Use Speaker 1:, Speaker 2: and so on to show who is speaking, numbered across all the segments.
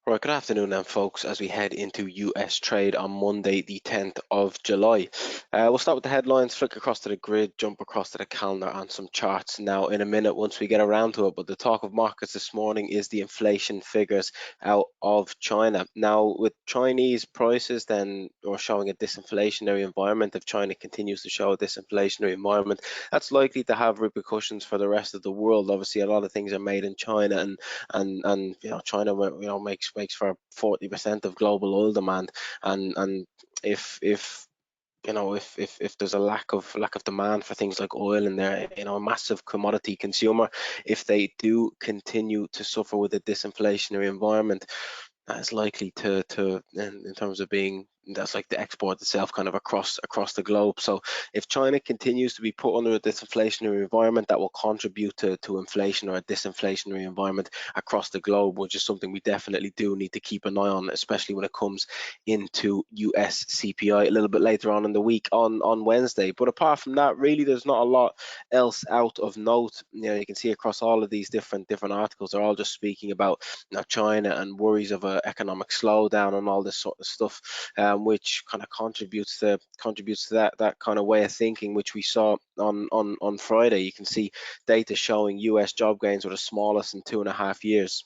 Speaker 1: Right, good afternoon then, folks, as we head into US trade on Monday, the 10th of July. We'll start with the headlines, flick across to the grid, jump across to the calendar and some charts now in a minute once we get around to it. But the talk of markets this morning is the inflation figures out of China. Now, with Chinese prices then or showing a disinflationary environment, if China continues to show a disinflationary environment, that's likely to have repercussions for the rest of the world. Obviously, a lot of things are made in China, and China makes for 40% of global oil demand, and if if there's a lack of demand for things like oil, and they're a massive commodity consumer, if they do continue to suffer with a disinflationary environment, that is likely to in terms of being, that's like the export itself kind of across the globe. So if China continues to be put under a disinflationary environment, that will contribute to inflation or a disinflationary environment across the globe, which is something we definitely do need to keep an eye on, especially when it comes into US CPI a little bit later on in the week on Wednesday. But apart from that, really there's not a lot else out of note. You can see across all of these different articles, they're all just speaking about China and worries of an economic slowdown and all this sort of stuff, which kind of contributes to that kind of way of thinking, which we saw on Friday. You can see data showing U.S. job gains were the smallest in 2.5 years.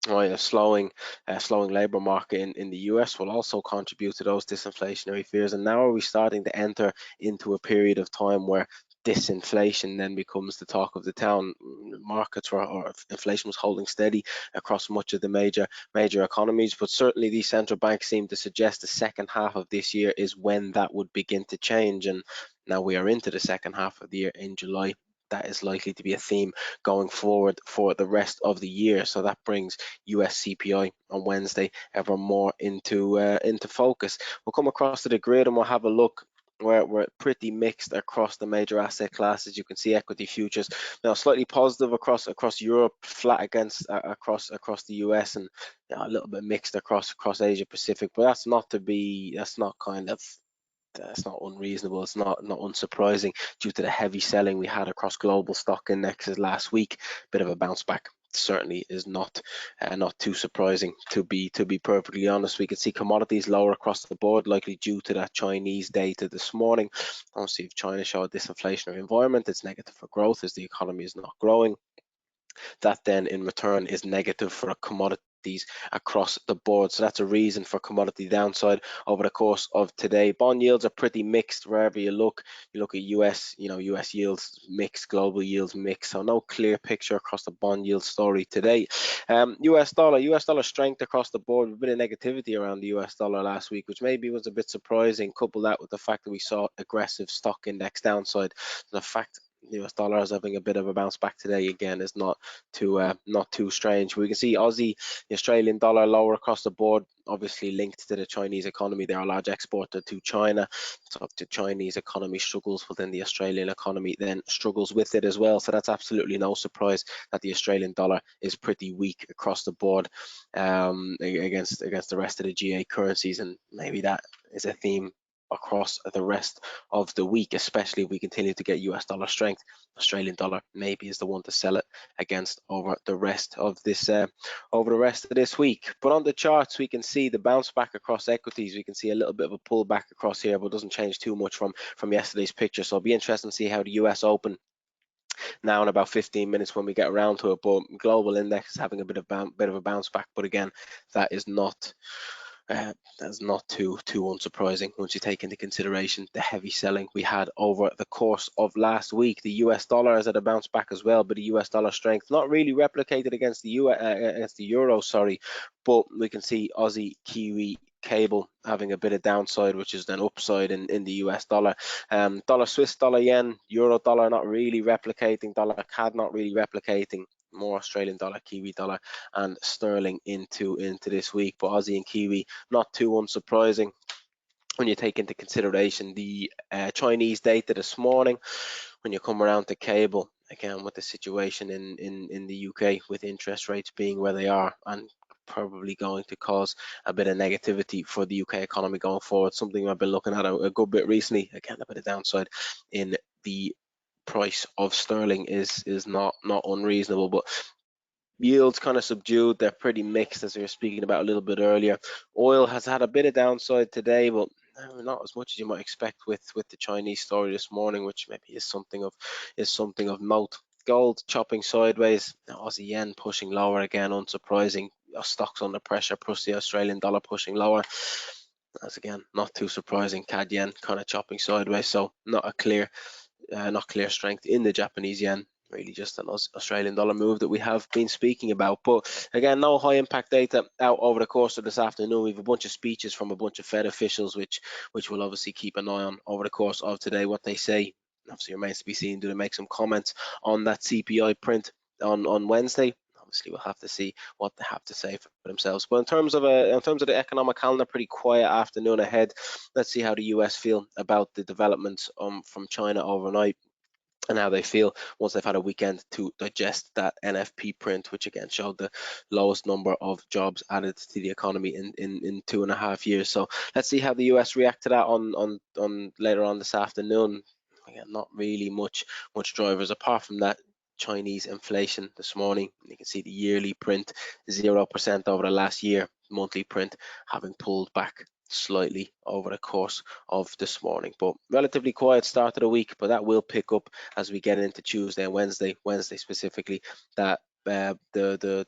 Speaker 1: Right, a slowing labor market in the US will also contribute to those disinflationary fears. And now are we starting to enter into a period of time where disinflation then becomes the talk of the town? Markets or inflation was holding steady across much of the major economies, but certainly these central banks seem to suggest the second half of this year is when that would begin to change. And now we are into the second half of the year in July. That is likely to be a theme going forward for the rest of the year. So that brings US CPI on Wednesday ever more into focus. We'll come across to the grid and we'll have a look where we're pretty mixed across the major asset classes. You can see equity futures now slightly positive across Europe, flat against across the US, and a little bit mixed across Asia Pacific. But that's not unreasonable. It's not unsurprising due to the heavy selling we had across global stock indexes last week. Bit of a bounce back certainly is not too surprising, to be perfectly honest. We can see commodities lower across the board, likely due to that Chinese data this morning. Obviously, if China show a disinflationary environment, it's negative for growth as the economy is not growing. That then in return is negative for commodities across the board. So that's a reason for commodity downside over the course of today. Bond yields are pretty mixed wherever you look. You look at US yields mixed, global yields mixed. So no clear picture across the bond yield story today. US dollar strength across the board. A bit of negativity around the US dollar last week, which maybe was a bit surprising. Couple that with the fact that we saw aggressive stock index downside. The fact the US dollar is having a bit of a bounce back today again is not too strange. We can see Aussie, the Australian dollar lower across the board, obviously linked to the Chinese economy. They're a large exporter to China, so if the Chinese economy struggles, well then the Australian economy then struggles with it as well. So that's absolutely no surprise that the Australian dollar is pretty weak across the board against the rest of the GA currencies, and maybe that is a theme across the rest of the week, especially if we continue to get US dollar strength. Australian dollar maybe is the one to sell it against over the rest of this week. But on the charts, we can see the bounce back across equities. We can see a little bit of a pullback across here, but it doesn't change too much from yesterday's picture. So it'll be interesting to see how the US Open now in about 15 minutes when we get around to it. But global index is having a bit of a bounce back, but again, that is not too unsurprising once you take into consideration the heavy selling we had over the course of last week. The US dollar has had a bounce back as well, but the US dollar strength not really replicated against the euro, but we can see Aussie, Kiwi, cable having a bit of downside, which is then upside in the US dollar. Dollar Swiss, dollar yen, euro dollar not really replicating, dollar CAD not really replicating. More Australian dollar, Kiwi dollar, and sterling into this week. But Aussie and Kiwi not too unsurprising when you take into consideration the Chinese data this morning. When you come around to cable, again with the situation in the UK with interest rates being where they are, and probably going to cause a bit of negativity for the UK economy going forward. Something I've been looking at a good bit recently. Again, a bit of downside in the price of sterling is not unreasonable, but Yields kind of subdued. They're pretty mixed, as we were speaking about a little bit earlier. Oil has had a bit of downside today, but not as much as you might expect with the Chinese story this morning, which maybe is something of note. Gold chopping sideways. Aussie yen pushing lower again, unsurprising. Stocks under pressure, plus the Australian dollar pushing lower. That's again not too surprising. CAD yen kind of chopping sideways, so not clear strength in the Japanese yen. Really just an Australian dollar move that we have been speaking about. But again, no high impact data out over the course of this afternoon. We have a bunch of speeches from a bunch of Fed officials, which we'll obviously keep an eye on over the course of today. What they say obviously remains to be seen. Do they make some comments on that CPI print on Wednesday? Obviously, we'll have to see what they have to say for themselves. But in terms of the economic calendar, pretty quiet afternoon ahead. Let's see how the US feel about the developments from China overnight, and how they feel once they've had a weekend to digest that NFP print, which again showed the lowest number of jobs added to the economy in 2.5 years. So let's see how the US react to that on later on this afternoon. Again, not really much drivers apart from that Chinese inflation this morning. You can see the yearly print 0% over the last year, monthly print having pulled back slightly over the course of this morning. But relatively quiet start of the week, but that will pick up as we get into Tuesday and Wednesday specifically, that the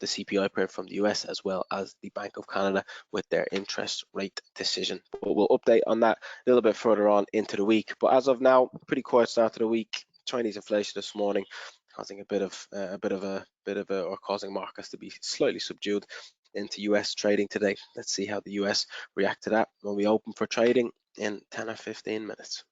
Speaker 1: CPI print from the US, as well as the Bank of Canada with their interest rate decision. But we'll update on that a little bit further on into the week. But as of now, pretty quiet start to the week. Chinese inflation this morning causing or causing markets to be slightly subdued into US trading today. Let's see how the US react to that when we open for trading in 10 or 15 minutes.